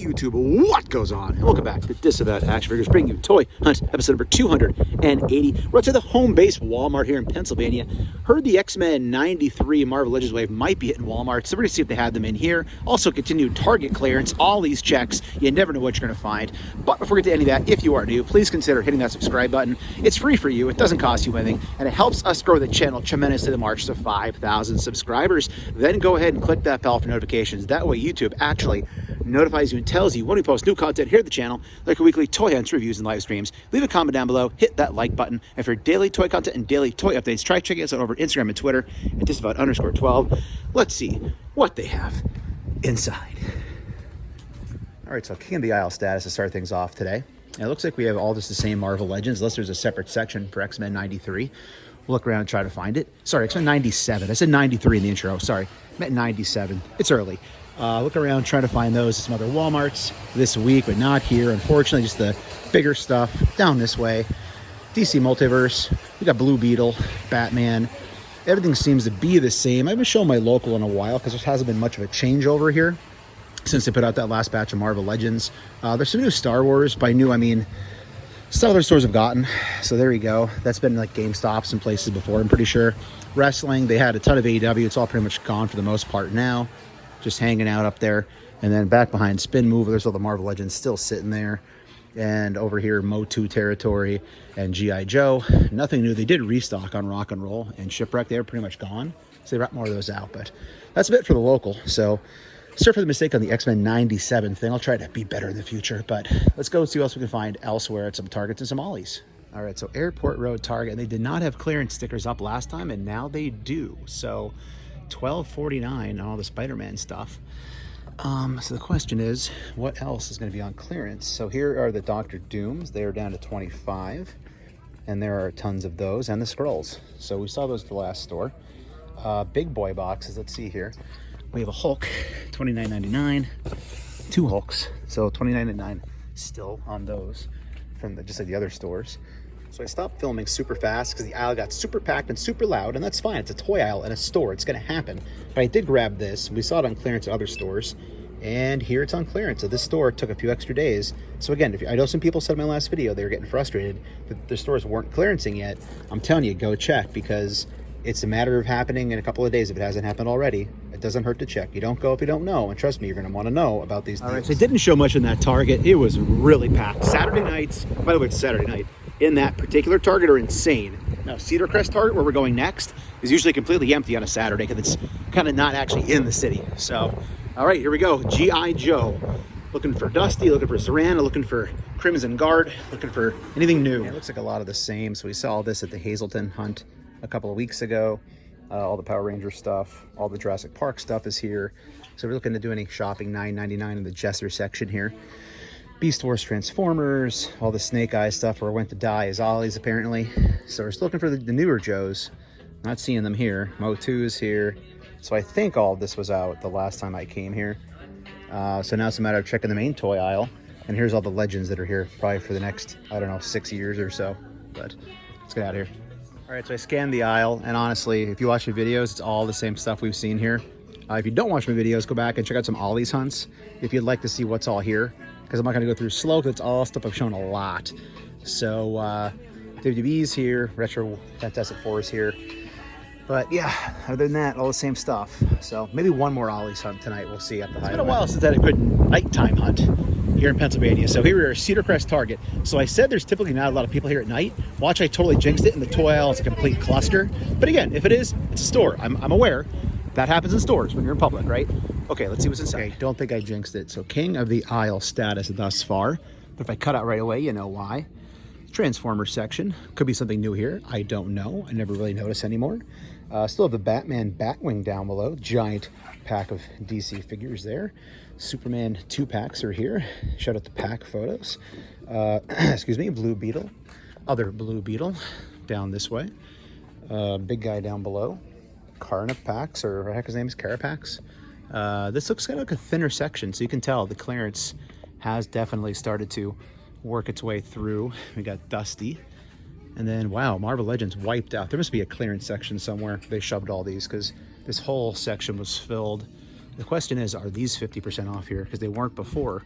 YouTube, what goes on? And welcome back to Disavowed Action Figures, bringing you Toy Hunt episode number 280. We're to the home base Walmart here in Pennsylvania. Heard the X-Men 93 Marvel Legends wave might be hitting Walmart, so we're going to see if they have them in here. Also, continued Target clearance, all these checks. You never know what you're going to find. But before we get to any of that, if you are new, please consider hitting that subscribe button. It's free for you, it doesn't cost you anything, and it helps us grow the channel tremendously to march to 5,000 subscribers. Then go ahead and click that bell for notifications. That way YouTube actually notifies you and tells you when we post new content here at the channel, like our weekly toy hunts, reviews, and live streams. Leave a comment down below, hit that like button, and for daily toy content and daily toy updates, try checking us out over Instagram and Twitter at Disavowed_12. Let's see what they have inside. All right, so king of the aisle status to start things off today. And it looks like we have all just the same Marvel Legends, unless there's a separate section for X-Men 93. We'll look around and try to find it. Sorry, X-Men 97. I said 93 in the intro. Sorry, I meant 97. It's early. Look around, trying to find those at some other Walmarts this week, but not here. Unfortunately, just the bigger stuff down this way. DC Multiverse. We got Blue Beetle, Batman. Everything seems to be the same. I haven't shown my local in a while because there hasn't been much of a changeover here since they put out that last batch of Marvel Legends. There's some new Star Wars. By new, I mean some other stores have gotten. So there you go. That's been like GameStops and places before, I'm pretty sure. Wrestling, they had a ton of AEW. It's all pretty much gone for the most part now. Just hanging out up there. And then back behind Spin Move, there's all the Marvel Legends still sitting there. And over here, MOTU territory and G.I. Joe. Nothing new. They did restock on Rock and Roll and Shipwreck. They were pretty much gone. So they brought more of those out. But that's a bit for the local. So sorry for the mistake on the X-Men 97 thing. I'll try to be better in the future. But let's go see what else we can find elsewhere at some Targets and some Ollies. All right, so Airport Road Target. And they did not have clearance stickers up last time, and now they do. So $12.49 on all the Spider-Man stuff. So the question is, what else is going to be on clearance? So here are the Dr. Dooms. They are down to 25, and there are tons of those, and the Skrulls. So we saw those at the last store. Big boy boxes. Let's see here. We have a Hulk, $29.99. Two Hulks, so $29.99 still on those from just like the other stores. So I stopped filming super fast because the aisle got super packed and super loud, and that's fine. It's a toy aisle in a store. It's going to happen. But I did grab this. We saw it on clearance at other stores, and here it's on clearance. So this store took a few extra days. So again, I know some people said in my last video they were getting frustrated that the stores weren't clearancing yet. I'm telling you, go check, because it's a matter of happening in a couple of days. If it hasn't happened already, it doesn't hurt to check. You don't go if you don't know, and trust me, you're going to want to know about these things. All right, so it didn't show much in that Target. It was really packed. Saturday nights, by the way, it's Saturday night, in that particular Target are insane. Now, Cedar Crest Target, where we're going next, is usually completely empty on a Saturday because it's kind of not actually in the city. So, all right, here we go. G.I. Joe. Looking for Dusty, looking for Sarana, looking for Crimson Guard, looking for anything new. Yeah, it looks like a lot of the same. So we saw this at the Hazleton hunt a couple of weeks ago. All the Power Ranger stuff, all the Jurassic Park stuff is here. So we're looking to do any shopping, $9.99 in the Jesser section here. Beast Wars Transformers, all the Snake Eyes stuff where I went to die is Ollies apparently. So we're just looking for the newer Joes. Not seeing them here. MOTU is here. So I think all of this was out the last time I came here. So now it's a matter of checking the main toy aisle. And here's all the Legends that are here probably for the next, I don't know, 6 years or so. But let's get out of here. All right, so I scanned the aisle, and honestly, if you watch my videos, it's all the same stuff we've seen here. If you don't watch my videos, go back and check out some Ollies hunts if you'd like to see what's all here, because I'm not going to go through slow, because it's all stuff I've shown a lot. So WWE's here, Retro Fantastic Four is here. But yeah, other than that, all the same stuff. So maybe one more Ollies hunt tonight. We'll see at the highway. It's been a while since I had a good nighttime hunt here in Pennsylvania. So here we are, Cedar Crest Target. So I said there's typically not a lot of people here at night. Watch, I totally jinxed it, and the toy aisle is a complete cluster. But again, if it is, it's a store. I'm aware that happens in stores when you're in public, right? Okay, let's see what's inside. Okay, don't think I jinxed it. So king of the aisle status thus far. But if I cut out right away, you know why. Transformers section. Could be something new here. I don't know. I never really notice anymore. Still have the Batman Batwing down below. Giant pack of DC figures there. Superman 2-packs are here. Shout out to pack photos. Excuse me, Blue Beetle. Other Blue Beetle down this way. Big guy down below. Carnif packs, or what the heck his name is, Carapax. This looks kind of like a thinner section, so you can tell the clearance has definitely started to work its way through. We got Dusty. And then, wow, Marvel Legends wiped out. There must be a clearance section somewhere. They shoved all these because this whole section was filled. The question is, are these 50% off here? Because they weren't before.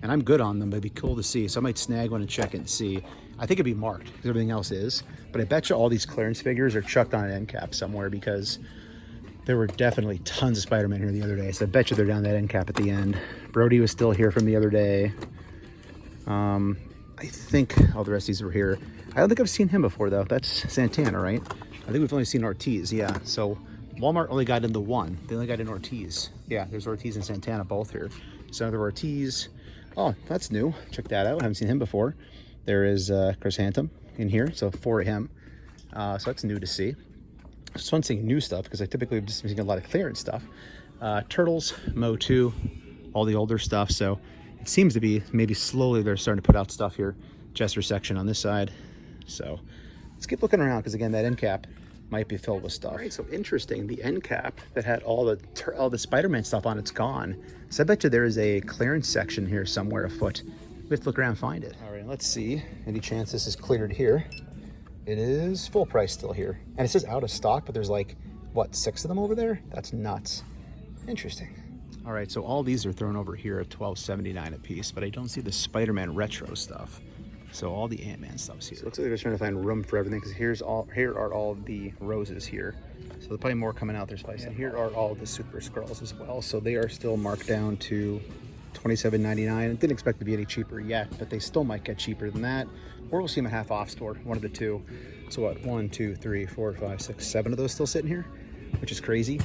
and I'm good on them, but it'd be cool to see. So I might snag one and check it and see. I think it'd be marked because everything else is, but I bet you all these clearance figures are chucked on an end cap somewhere because there were definitely tons of Spider-Man here the other day. So I bet you they're down that end cap at the end. Brody was still here from the other day. I think all the rest of these were here. I don't think I've seen him before though. That's Santana, right? I think we've only seen Ortiz, yeah. So Walmart only got into one. They only got in Ortiz. Yeah, there's Ortiz and Santana both here. So another Ortiz. Oh, that's new. Check that out. I haven't seen him before. There is Chris Hantum in here, so 4 of him. So that's new to see. Just fun seeing new stuff because I typically have just been seeing a lot of clearance stuff. Turtles, MOTU, all the older stuff. So it seems to be maybe slowly they're starting to put out stuff here. Jester section on this side. So let's keep looking around because again, that end cap might be filled with stuff. All right, so interesting. The end cap that had all the Spider-Man stuff on it's gone. So I bet you there is a clearance section here somewhere afoot. We have to look around and find it. All right, let's see. Any chance this is cleared here? It is full price still here. And it says out of stock, but there's like, what, 6 of them over there? That's nuts. Interesting. All right, so all these are thrown over here at $12.79 a piece, but I don't see the Spider-Man retro stuff. So all the Ant-Man stuff's here. So it looks like they're just trying to find room for everything because here are all the roses here. So there's probably more coming out. There's probably, and here are all the Super Skrulls as well. So they are still marked down to $27.99. I didn't expect to be any cheaper yet, but they still might get cheaper than that. Or we'll see them at half off store, one of the two. So what, 1, 2, 3, 4, 5, 6, 7 of those still sitting here, which is crazy.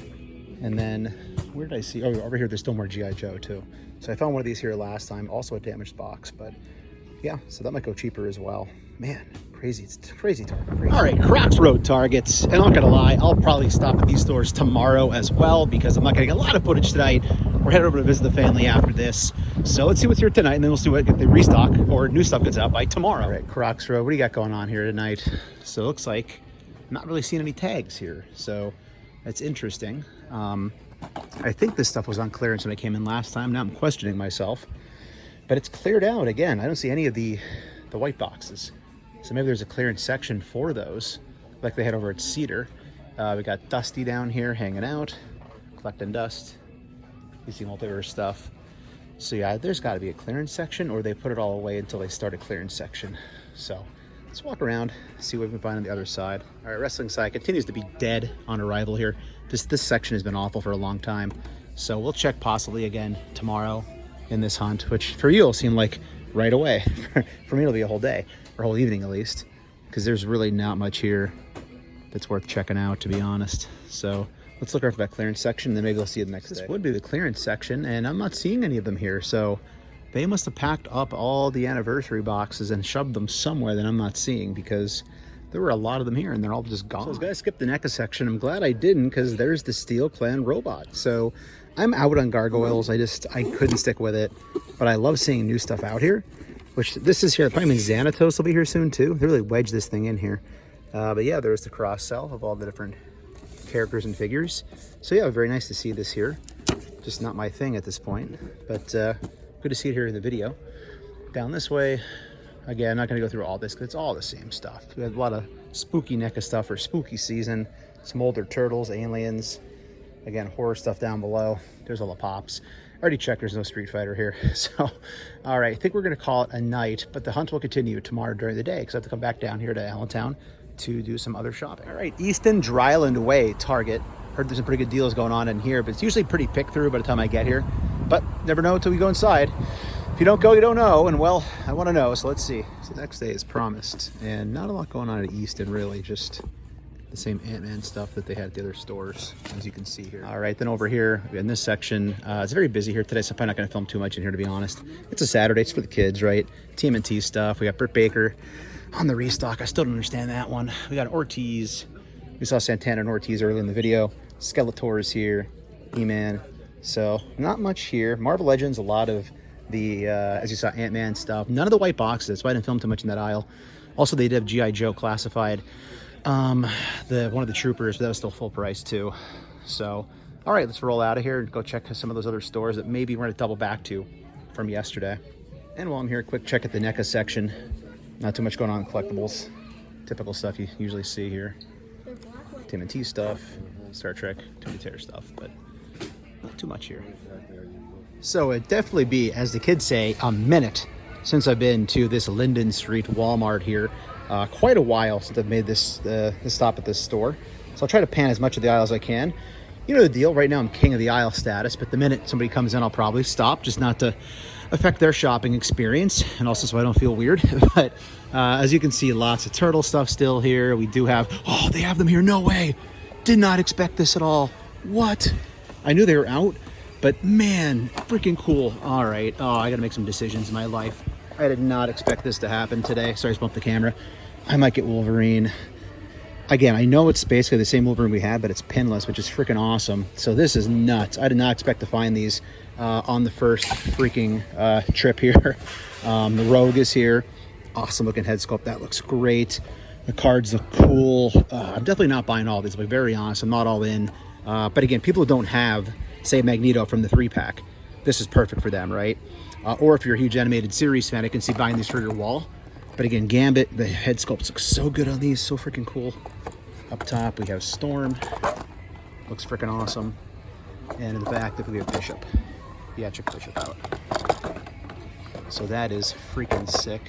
And then where did I see? Oh, over here, there's still more G.I. Joe too. So I found one of these here last time, also a damaged box, but yeah, so that might go cheaper as well. Man, crazy. It's crazy Target. Crazy. All right, Crocs Road Targets. And I'm not gonna lie, I'll probably stop at these stores tomorrow as well because I'm not getting a lot of footage tonight. We're headed over to visit the family after this. So let's see what's here tonight and then we'll see what the restock or new stuff gets out by tomorrow. All right, Crocs Road, what do you got going on here tonight? So it looks like I'm not really seeing any tags here. So that's interesting. I think this stuff was on clearance when I came in last time. Now I'm questioning myself, but it's cleared out again. I don't see any of the white boxes. So maybe there's a clearance section for those, like they had over at Cedar. We got Dusty down here hanging out, collecting dust. You see multiverse stuff. So yeah, there's got to be a clearance section, or they put it all away until they start a clearance section. So let's walk around, see what we can find on the other side. All right, wrestling side continues to be dead on arrival here. This section has been awful for a long time. So we'll check possibly again tomorrow in this hunt, which for you will seem like right away. For me, it'll be a whole day, or a whole evening at least, because there's really not much here that's worth checking out, to be honest. So let's look for that clearance section, then maybe we'll see it the next day. This would be the clearance section, and I'm not seeing any of them here. So they must have packed up all the anniversary boxes and shoved them somewhere that I'm not seeing, because there were a lot of them here and they're all just gone. So I was gonna skip the NECA section. I'm glad I didn't, because there's the Steel Clan robot. So I'm out on Gargoyles. I couldn't stick with it, but I love seeing new stuff out here, which this is here. Probably means Xanatos will be here soon too. They really wedged this thing in here. But yeah, there's the cross sell of all the different characters and figures. So yeah, very nice to see this here. Just not my thing at this point, but good to see it here in the video. Down this way, again, I'm not gonna go through all this because it's all the same stuff. We have a lot of spooky NECA stuff for spooky season. Some older Turtles, Aliens. Again, horror stuff down below. There's all the pops. I already checked, there's no Street Fighter here. So, all right, I think we're gonna call it a night, but the hunt will continue tomorrow during the day because I have to come back down here to Allentown to do some other shopping. All right, Easton Dryland Way, Target. Heard there's some pretty good deals going on in here, but it's usually pretty picked through by the time I get here. But never know until we go inside. If you don't go, you don't know, and well, I want to know, so let's see. So the next day is promised, and not a lot going on at Easton, really, just the same Ant-Man stuff that they had at the other stores, as you can see here. All right, then over here, in this section, it's very busy here today, so I'm probably not going to film too much in here, to be honest. It's a Saturday, it's for the kids, right? TMNT stuff. We got Britt Baker on the restock. I still don't understand that one. We got Ortiz. We saw Santana and Ortiz early in the video. Skeletor is here, He-Man. So not much here. Marvel Legends, a lot of the, as you saw, Ant-Man stuff. None of the white boxes. That's why I didn't film too much in that aisle. Also, they did have G.I. Joe classified. One of the troopers, but that was still full price too. So, all right, let's roll out of here and go check some of those other stores that maybe we're gonna double back to from yesterday. And while I'm here, quick check at the NECA section. Not too much going on in collectibles. Typical stuff you usually see here. TMNT stuff, Star Trek, Tony Terror stuff, but not too much here. So it'd definitely be, as the kids say, a minute since I've been to this Linden Street Walmart here. Quite a while since I've made this stop at this store. So I'll try to pan as much of the aisle as I can. You know the deal, right now I'm king of the aisle status, but the minute somebody comes in, I'll probably stop, just not to affect their shopping experience, and also so I don't feel weird. But as you can see, lots of turtle stuff still here. We do have, oh, they have them here, no way. Did not expect this at all. What? I knew they were out, but man, freaking cool. All right, oh, I gotta make some decisions in my life. I did not expect this to happen today. Sorry, I just bumped the camera. I might get Wolverine. Again, I know it's basically the same Wolverine we had, but it's pinless, which is freaking awesome. So this is nuts. I did not expect to find these on the first freaking trip here. The Rogue is here. Awesome looking head sculpt. That looks great. The cards look cool. I'm definitely not buying all these, to be very honest. I'm not all in. But again, people who don't have, say, Magneto from the 3-pack, this is perfect for them, right? Or if you're a huge animated series fan, I can see buying these for your wall. But again, Gambit, the head sculpts look so good on these, so freaking cool. Up top, we have Storm. Looks freaking awesome. And in the back, we have Bishop. Yeah, check Bishop out. So that is freaking sick.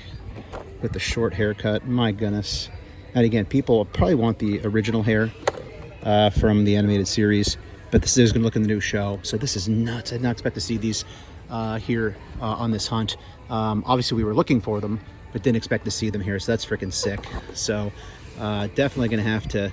With the short haircut, my goodness. And again, people probably want the original hair from the animated series, but this is going to look in the new show. So this is nuts. I did not expect to see these here on this hunt. Obviously, we were looking for them, but didn't expect to see them here, so that's freaking sick. So definitely gonna have to,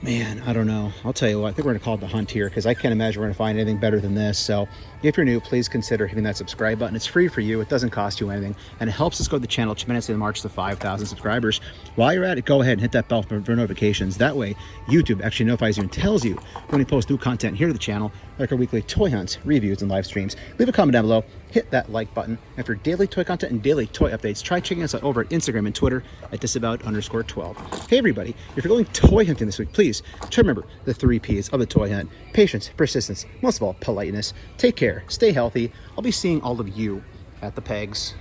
man, I don't know. I'll tell you what, I think we're gonna call it the hunt here, because I can't imagine we're gonna find anything better than this. So if you're new, please consider hitting that subscribe button. It's free for you, it doesn't cost you anything, and it helps us grow the channel tremendously to march to 5,000 subscribers. While you're at it, go ahead and hit that bell for notifications. That way YouTube actually notifies you and tells you when we post new content here to the channel, like our weekly toy hunts, reviews, and live streams. Leave a comment down below, hit that like button, and for daily toy content and daily toy updates, try checking us out over at Instagram and Twitter at Disavowed_12. Hey everybody, if you're going toy hunting this week, please try to remember the 3 Ps of the toy hunt: patience, persistence, most of all, politeness. Take care, stay healthy. I'll be seeing all of you at the pegs.